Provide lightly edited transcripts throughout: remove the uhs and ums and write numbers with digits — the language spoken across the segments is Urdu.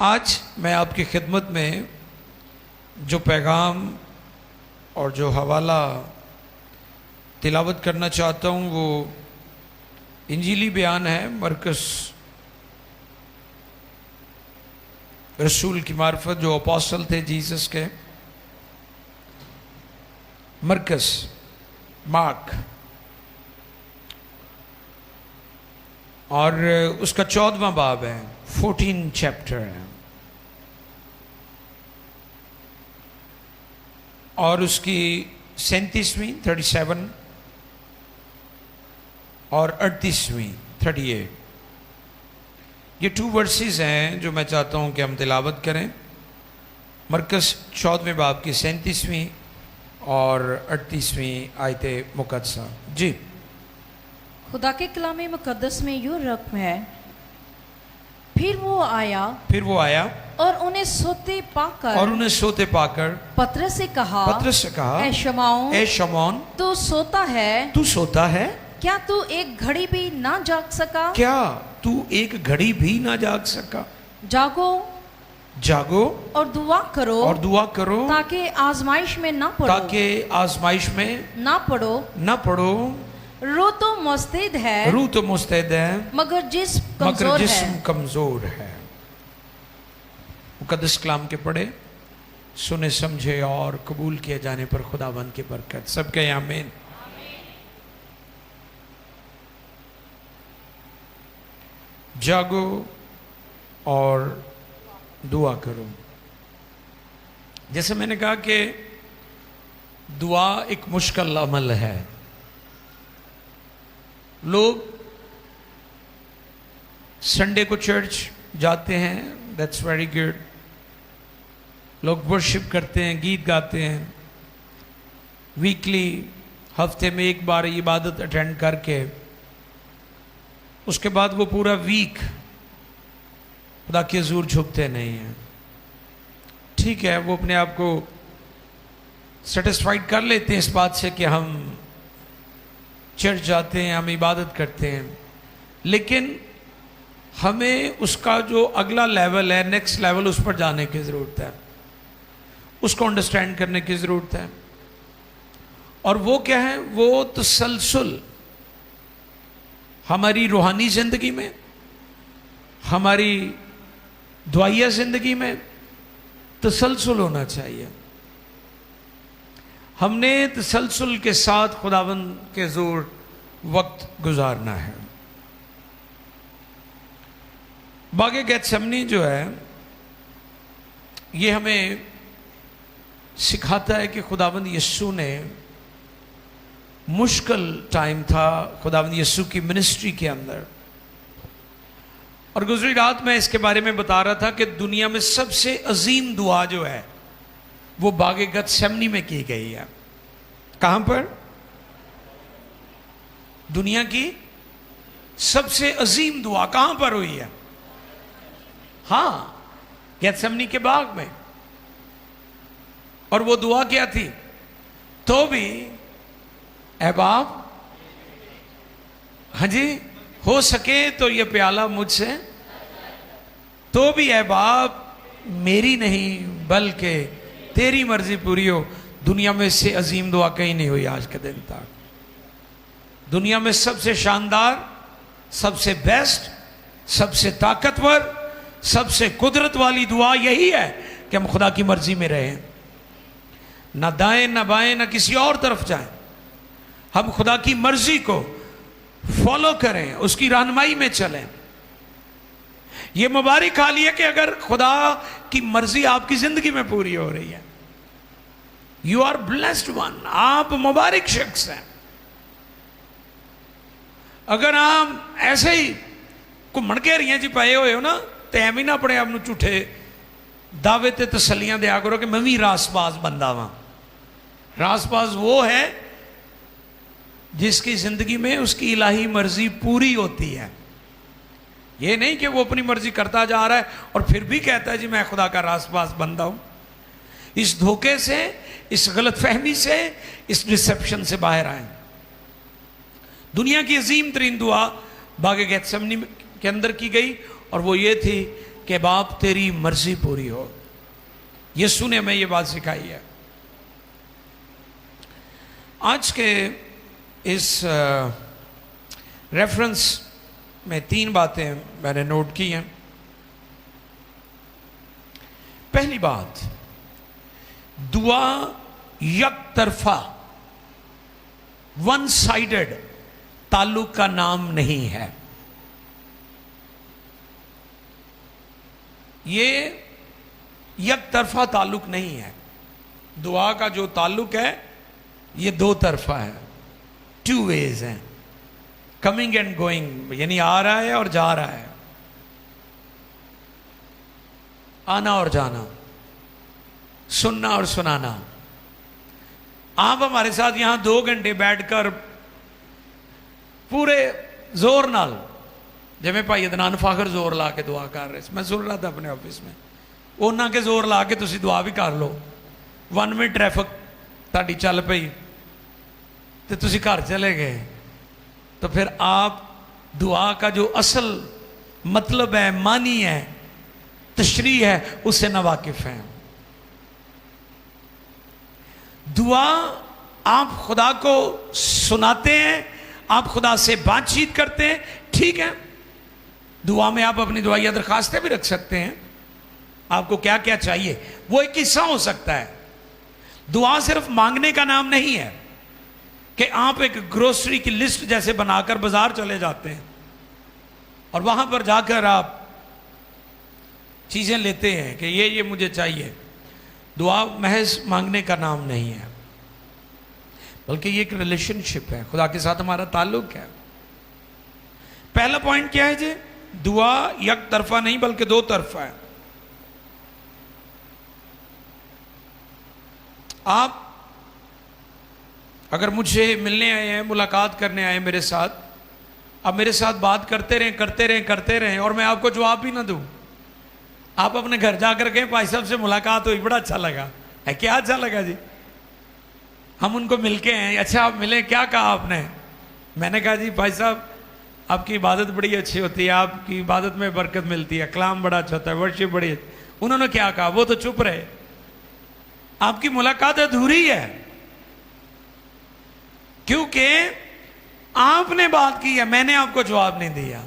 آج میں آپ کی خدمت میں جو پیغام اور جو حوالہ تلاوت کرنا چاہتا ہوں وہ انجیلی بیان ہے مرکز رسول کی معرفت جو اپوسٹل تھے جیسس کے، مرکز مارک، اور اس کا 14واں باب ہے، 14 چیپٹر ہے، اور اس کی 37ویں 37 اور 38ویں 38۔ یہ 2 ورسز ہیں جو میں چاہتا ہوں کہ ہم تلاوت کریں، مرکز 14ویں باب کی 37ویں اور 38ویں آیت مقدسہ۔ جی، خدا کے کلام مقدس میں یوں رقم ہے، پھر وہ آیا اور انہیں سوتے پا کر پترس سے کہا، اے شمعون تو سوتا ہے، کیا تو ایک گھڑی بھی نہ جاگ سکا؟ جاگو اور دعا کرو تاکہ آزمائش میں نہ پڑو۔ روح تو مستعد ہے مگر جسم کمزور ہے۔ مقدس کلام کے پڑھے، سنے سمجھے اور قبول کیے جانے پر خداوند کی برکت۔ سب کہیں آمین۔ جاگو اور دعا کرو۔ جیسے میں نے کہا کہ دعا ایک مشکل عمل ہے۔ لوگ سنڈے کو چرچ جاتے ہیں، دیٹس ویری گڈ، لوگ ورشپ کرتے ہیں، گیت گاتے ہیں، ویکلی ہفتے میں ایک بار عبادت اٹینڈ کر کے اس کے بعد وہ پورا ویک خدا کے حضور جھکتے نہیں ہیں۔ ٹھیک ہے، وہ اپنے آپ کو سیٹسفائیڈ کر لیتے ہیں اس بات سے کہ ہم چرچ جاتے ہیں، ہم عبادت کرتے ہیں، لیکن ہمیں اس کا جو اگلا لیول ہے، نیکسٹ لیول، اس پر جانے کی ضرورت ہے، اس کو انڈرسٹینڈ کرنے کی ضرورت ہے۔ اور وہ کیا ہے؟ وہ تسلسل ہماری روحانی زندگی میں، ہماری دعائیہ زندگی میں تسلسل ہونا چاہیے۔ ہم نے تسلسل کے ساتھ خداوند کے حضور وقت گزارنا ہے۔ باغ گیتسمنی جو ہے یہ ہمیں سکھاتا ہے کہ خداوند یسوع نے، مشکل ٹائم تھا خداوند یسوع کی منسٹری کے اندر، اور گزری رات میں اس کے بارے میں بتا رہا تھا کہ دنیا میں سب سے عظیم دعا جو ہے وہ باغ گیتسمنی میں کی گئی ہے۔ کہاں پر؟ دنیا کی سب سے عظیم دعا کہاں پر ہوئی ہے؟ ہاں، گیتسمنی کے باغ میں۔ اور وہ دعا کیا تھی؟ تو بھی اے باپ، ہاں جی، ہو سکے تو یہ پیالہ مجھ سے، تو بھی اے باپ میری نہیں بلکہ تیری مرضی پوری ہو۔ دنیا میں اس سے عظیم دعا کہیں نہیں ہوئی آج کے دن تک۔ دنیا میں سب سے شاندار، سب سے بیسٹ، سب سے طاقتور، سب سے قدرت والی دعا یہی ہے کہ ہم خدا کی مرضی میں رہیں، نہ دائیں نہ بائیں نہ کسی اور طرف جائیں، ہم خدا کی مرضی کو فالو کریں، اس کی رہنمائی میں چلیں۔ یہ مبارک حال ہے کہ اگر خدا کی مرضی آپ کی زندگی میں پوری ہو رہی ہے، یو آر بلیسڈ ون، آپ مبارک شخص ہیں۔ اگر آپ ایسے ہی گھومن گھیریاں جی پائے ہوئے ہو نا، تو ایویں نہ اپنے آپ کو جھوٹے دعوے تے تسلیاں دیا کرو کہ میں بھی راس باز بندہ ہاں۔ راس باز وہ ہے جس کی زندگی میں اس کی الہی مرضی پوری ہوتی ہے۔ یہ نہیں کہ وہ اپنی مرضی کرتا جا رہا ہے اور پھر بھی کہتا ہے جی میں خدا کا راس باز بندہ ہوں۔ اس دھوکے سے، اس غلط فہمی سے، اس ڈسپشن سے باہر آئیں۔ دنیا کی عظیم ترین دعا باغ گیتسمنی کے اندر کی گئی، اور وہ یہ تھی کہ باپ تیری مرضی پوری ہو. یسوع نے ہمیں یہ بات سکھائی ہے. آج کے اس ریفرنس میں 3 باتیں میں نے نوٹ کی ہیں. پہلی بات، دعا یک طرفہ ون سائیڈڈ تعلق کا نام نہیں ہے. یہ یک طرفہ تعلق نہیں ہے. دعا کا جو تعلق ہے یہ 2 طرفہ ہے، 2 ways ہیں، کمنگ اینڈ گوئنگ، یعنی آ رہا ہے اور جا رہا ہے، آنا اور جانا، سننا اور سنانا. آپ ہمارے ساتھ یہاں 2 گھنٹے بیٹھ کر پورے زور نال، جب میں بھائی عدنان فاخر زور لا کے دعا کر رہے، میں سن رہا تھا اپنے آفس میں، اونا کے زور لا کے تسی دعا بھی کر لو. 1 منٹ ٹریفک تاڑی چل پئی تو تسی گھر چلے گئے، تو پھر آپ دعا کا جو اصل مطلب ہے، معنی ہے، تشریح ہے، اس سے ناواقف ہیں. دعا آپ خدا کو سناتے ہیں، آپ خدا سے بات چیت کرتے ہیں، ٹھیک ہے. دعا میں آپ اپنی دعائیہ درخواستیں بھی رکھ سکتے ہیں، آپ کو کیا کیا چاہیے، وہ ایک قصہ ہو سکتا ہے. دعا صرف مانگنے کا نام نہیں ہے کہ آپ ایک گروسری کی لسٹ جیسے بنا کر بازار چلے جاتے ہیں اور وہاں پر جا کر آپ چیزیں لیتے ہیں کہ یہ مجھے چاہیے. دعا محض مانگنے کا نام نہیں ہے، بلکہ یہ ایک ریلیشن شپ ہے، خدا کے ساتھ ہمارا تعلق ہے. پہلا پوائنٹ کیا ہے جی؟ دعا یک طرفہ نہیں بلکہ 2 طرفہ ہے. آپ اگر مجھے ملنے آئے ہیں، ملاقات کرنے آئے ہیں میرے ساتھ، اب میرے ساتھ بات کرتے رہیں اور میں آپ کو جواب بھی نہ دوں، آپ اپنے گھر جا کر کہیں بھائی صاحب سے ملاقات ہوئی، بڑا اچھا لگا ہے. کیا اچھا لگا جی؟ ہم ان کو مل کے ہیں. اچھا آپ ملے، کیا کہا آپ نے؟ میں نے کہا جی بھائی صاحب آپ کی عبادت بڑی اچھی ہوتی ہے، آپ کی عبادت میں برکت ملتی ہے، کلام بڑا اچھا ہوتا ہے، ورشپ بڑی. انہوں نے کیا کہا؟ وہ تو چپ رہے. آپ کی ملاقات ادھوری ہے کیونکہ آپ نے بات کی ہے، میں نے آپ کو جواب نہیں دیا.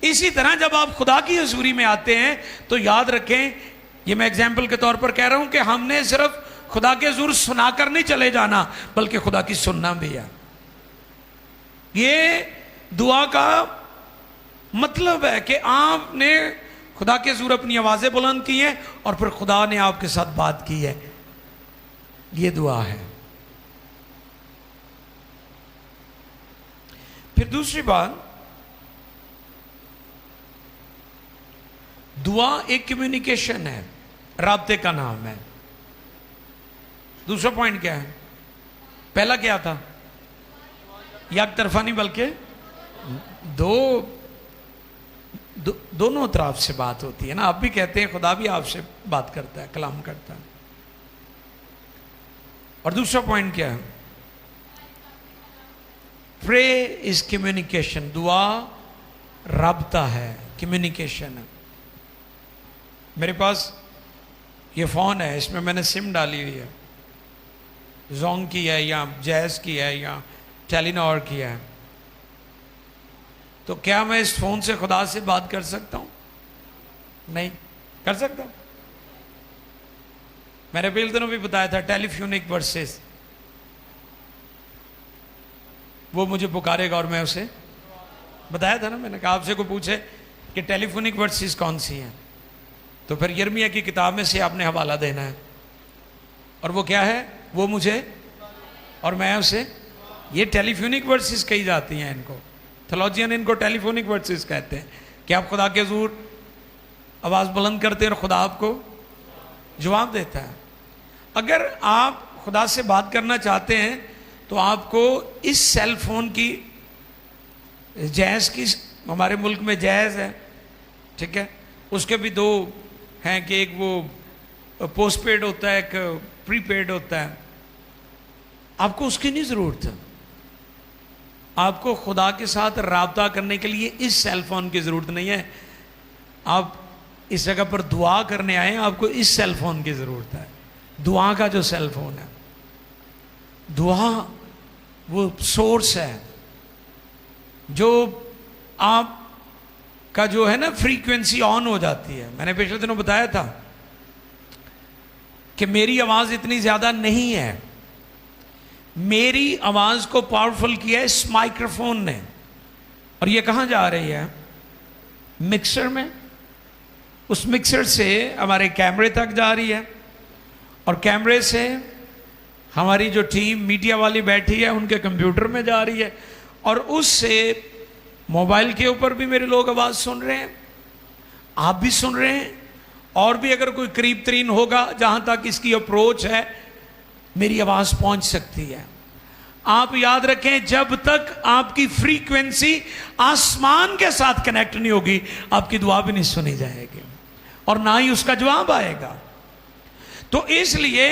اسی طرح جب آپ خدا کی حضوری میں آتے ہیں تو یاد رکھیں، یہ میں ایگزامپل کے طور پر کہہ رہا ہوں کہ ہم نے صرف خدا کے حضور سنا کر نہیں چلے جانا، بلکہ خدا کی سننا بھی ہے. یہ دعا کا مطلب ہے کہ آپ نے خدا کے حضور اپنی آوازیں بلند کی ہیں اور پھر خدا نے آپ کے ساتھ بات کی ہے. یہ دعا ہے. پھر دوسری بات، دعا ایک کمیونیکیشن ہے، رابطے کا نام ہے. دوسرا پوائنٹ کیا ہے؟ پہلا کیا تھا؟ یک طرفہ نہیں بلکہ دونوں طرف سے بات ہوتی ہے نا. آپ بھی کہتے ہیں خدا بھی آپ سے بات کرتا ہے، کلام کرتا ہے. اور دوسرا پوائنٹ کیا ہے؟ پرے از کمیونیکیشن. دعا رابطہ ہے، کمیونیکیشن ہے. میرے پاس یہ فون ہے، اس میں میں نے سم ڈالی ہوئی ہے، زونگ کی ہے یا جیز کی ہے یا ٹیلی نار کی ہے. تو کیا میں اس فون سے خدا سے بات کر سکتا ہوں؟ نہیں کر سکتا. میں نے پہلے دنوں بھی بتایا تھا ٹیلی فونک ورسز، وہ مجھے پکارے گا اور میں اسے بتایا تھا نا. میں نے کہا آپ سے کوئی پوچھے کہ ٹیلی فونک ورسز کون سی ہیں تو پھر یرمیہ کی کتاب میں سے آپ نے حوالہ دینا ہے، اور وہ کیا ہے؟ وہ مجھے اور میں اسے. یہ ٹیلی فونک ورسز کہی جاتی ہیں، ان کو تھیولوجین ان کو ٹیلی فونک ورسز کہتے ہیں کہ آپ خدا کے حضور آواز بلند کرتے ہیں اور خدا آپ کو جواب دیتا ہے. اگر آپ خدا سے بات کرنا چاہتے ہیں تو آپ کو اس سیل فون کی جیز کی، ہمارے ملک میں جیز ہے، ٹھیک ہے، اس کے بھی 2 ہیں کہ ایک وہ پوسٹ پیڈ ہوتا ہے، ایک پری پیڈ ہوتا ہے. آپ کو اس کی نہیں ضرورت ہے. آپ کو خدا کے ساتھ رابطہ کرنے کے لیے اس سیل فون کی ضرورت نہیں ہے. آپ اس جگہ پر دعا کرنے آئے ہیں, آپ کو اس سیل فون کی ضرورت ہے, دعا کا جو سیل فون ہے. دعا وہ سورس ہے جو آپ کا جو ہے نا فریکوینسی آن ہو جاتی ہے. میں نے پچھلے دنوں بتایا تھا کہ میری آواز اتنی زیادہ نہیں ہے, میری آواز کو پاورفل کیا ہے اس مائکروفون نے, اور یہ کہاں جا رہی ہے؟ مکسر میں. اس مکسر سے ہمارے کیمرے تک جا رہی ہے, اور کیمرے سے ہماری جو ٹیم میڈیا والی بیٹھی ہے ان کے کمپیوٹر میں جا رہی ہے, اور اس سے موبائل کے اوپر بھی میرے لوگ آواز سن رہے ہیں, آپ بھی سن رہے ہیں, اور بھی اگر کوئی قریب ترین ہوگا جہاں تک اس کی اپروچ ہے میری آواز پہنچ سکتی ہے. آپ یاد رکھیں, جب تک آپ کی فریکوینسی آسمان کے ساتھ کنیکٹ نہیں ہوگی آپ کی دعا بھی نہیں سنی جائے گی اور نہ ہی اس کا جواب آئے گا. تو اس لیے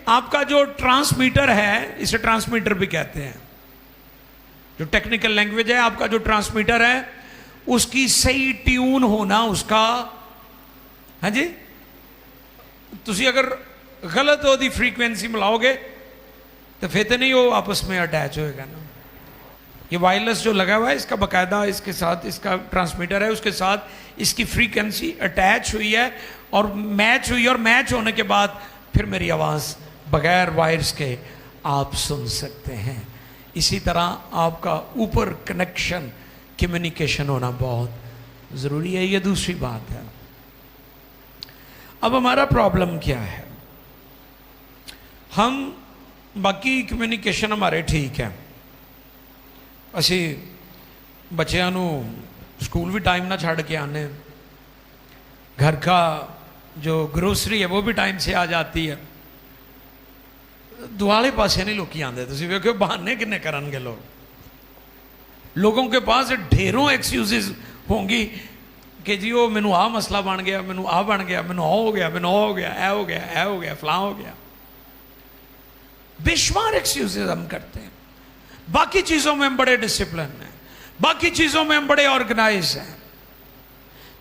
آپ کا جو ٹرانسمیٹر ہے, اسے ٹرانسمیٹر بھی کہتے ہیں, جو ٹیکنیکل لینگویج ہے, آپ کا جو ٹرانسمیٹر ہے اس کی صحیح ٹیون ہونا, اس کا, ہاں جی, تسی اگر غلط ہو دی فریکوینسی ملاؤ گے تو پھر تو نہیں وہ آپس میں اٹیچ ہوئے گا نا. یہ وائرلیس جو لگا ہوا ہے اس کا باقاعدہ اس کے ساتھ اس کا ٹرانسمیٹر ہے, اس کے ساتھ اس کی فریکوینسی اٹیچ ہوئی ہے اور میچ ہوئی, اور میچ ہونے کے بعد پھر میری آواز بغیر وائرز کے آپ سن سکتے ہیں. اسی طرح آپ کا اوپر کنیکشن, کمیونیکیشن ہونا بہت ضروری ہے. یہ دوسری بات ہے. اب ہمارا پرابلم کیا ہے؟ ہم باقی کمیونیکیشن ہمارے ٹھیک ہے, اسی بچیاں نو سکول بھی ٹائم نہ چھڑ کے آنے, گھر کا جو گروسری ہے وہ بھی ٹائم سے آ جاتی ہے. دوالے پاسے نہیں لوکی آندے, تسی ویکھو بہانے کنے کرن گے لوگ. لوگوں کے پاس ڈھیروں ایکسکیوزز ہوں گی کہ جی وہ مینوں آ مسئلہ بن گیا, مینوں آ بن گیا, مینوں آ ہو گیا, مینوں آ ہو گیا, اے ہو گیا, اے ہو گیا, فلاں ہو گیا. بے شمار ایکسکیوزز ہم کرتے ہیں. باقی چیزوں میں ہم بڑے ڈسپلن ہیں, باقی چیزوں میں ہم بڑے آرگنائز ہیں,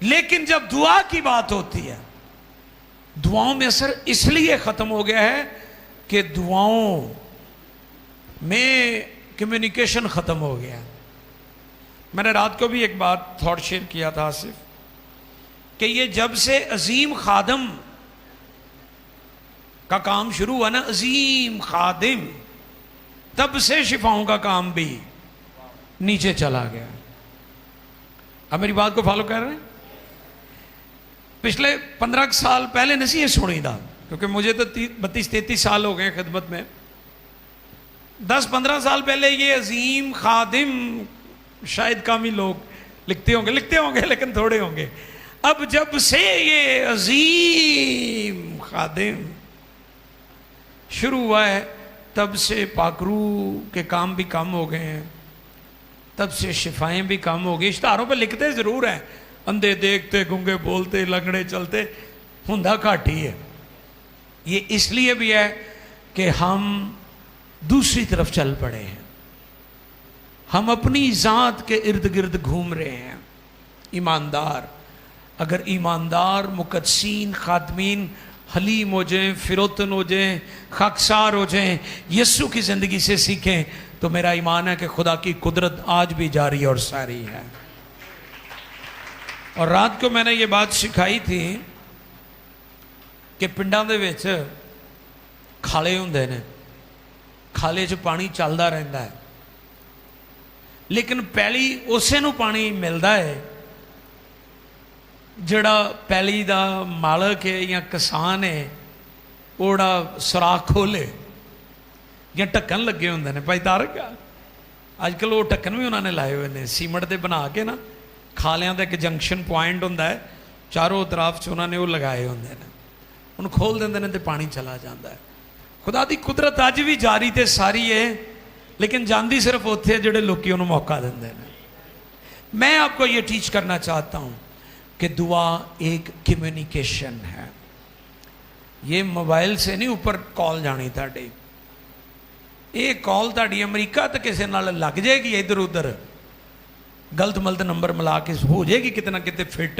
لیکن جب دعا کی بات ہوتی ہے, دعاؤں میں اثر اس لیے ختم ہو گیا ہے کہ دعاؤں میں کمیونیکیشن ختم ہو گیا. میں نے رات کو بھی ایک بات تھاٹ شیئر کیا تھا آصف, کہ یہ جب سے عظیم خادم کا کام شروع ہوا نا, عظیم خادم, تب سے شفاؤں کا کام بھی نیچے چلا گیا. اب میری بات کو فالو کر رہے ہیں؟ پچھلے 15 سال پہلے نہیں سنی تھا, کیونکہ مجھے تو 32-33 سال ہو گئے خدمت میں. 10-15 سال پہلے یہ عظیم خادم شاید کم ہی لوگ لکھتے ہوں گے لیکن تھوڑے ہوں گے. اب جب سے یہ عظیم خادم شروع ہوا ہے تب سے پاکرو کے کام بھی کم ہو گئے ہیں, تب سے شفائیں بھی کم ہو گئی. اشتہاروں پہ لکھتے ضرور ہیں, اندھے دیکھتے, گنگے بولتے, لنگڑے چلتے, ہندا گھاٹی ہے. یہ اس لیے بھی ہے کہ ہم دوسری طرف چل پڑے ہیں, ہم اپنی ذات کے ارد گرد گھوم رہے ہیں. ایماندار, اگر ایماندار مقدسین خادمین حلیم ہو جائیں, فروتن ہو جائیں, خاکسار ہو جائیں, یسوع کی زندگی سے سیکھیں, تو میرا ایمان ہے کہ خدا کی قدرت آج بھی جاری اور ساری ہے. اور رات کو میں نے یہ بات سکھائی تھی کہ پنڈاں دے وچ کھالے ہوندے نے, کھالے چ پانی چلدا رہندا ہے, لیکن پیلی اسے نو پانی ملدا ہے جڑا پیلی دا مالک ہے یا کسان ہے, اوڑا سوراخ کھولے یا ٹکن لگے ہوندے نے. بھائی تارک, اج کل وہ ٹکن بھی انہوں نے لائے ہوئے نے سیمنٹ دے بنا کے نا, کھالیاں دا ایک جنکشن پوائنٹ ہوندا ہے, چاروں طرف انہوں نے وہ لگائے ہوندے نے, انہوں کھول دیندے نے تے پانی چلا جاندا ہے. خدا دی قدرت اج بھی جاری تے ساری ہے, لیکن جاندی صرف اوتھے جڑے لوکی انہوں موقع دیندے نے. میں آپ کو یہ ٹیچ کرنا چاہتا ہوں کہ دعا ایک کمیونیکیشن ہے. یہ موبائل سے نہیں اوپر کال جانی تھاڑی, یہ کال تھاڑی امریکہ تو کسی نال لگ جائے گی, ادھر ادھر غلط ملت نمبر ملا کے ہو جائے گی کتنا کتے فٹ,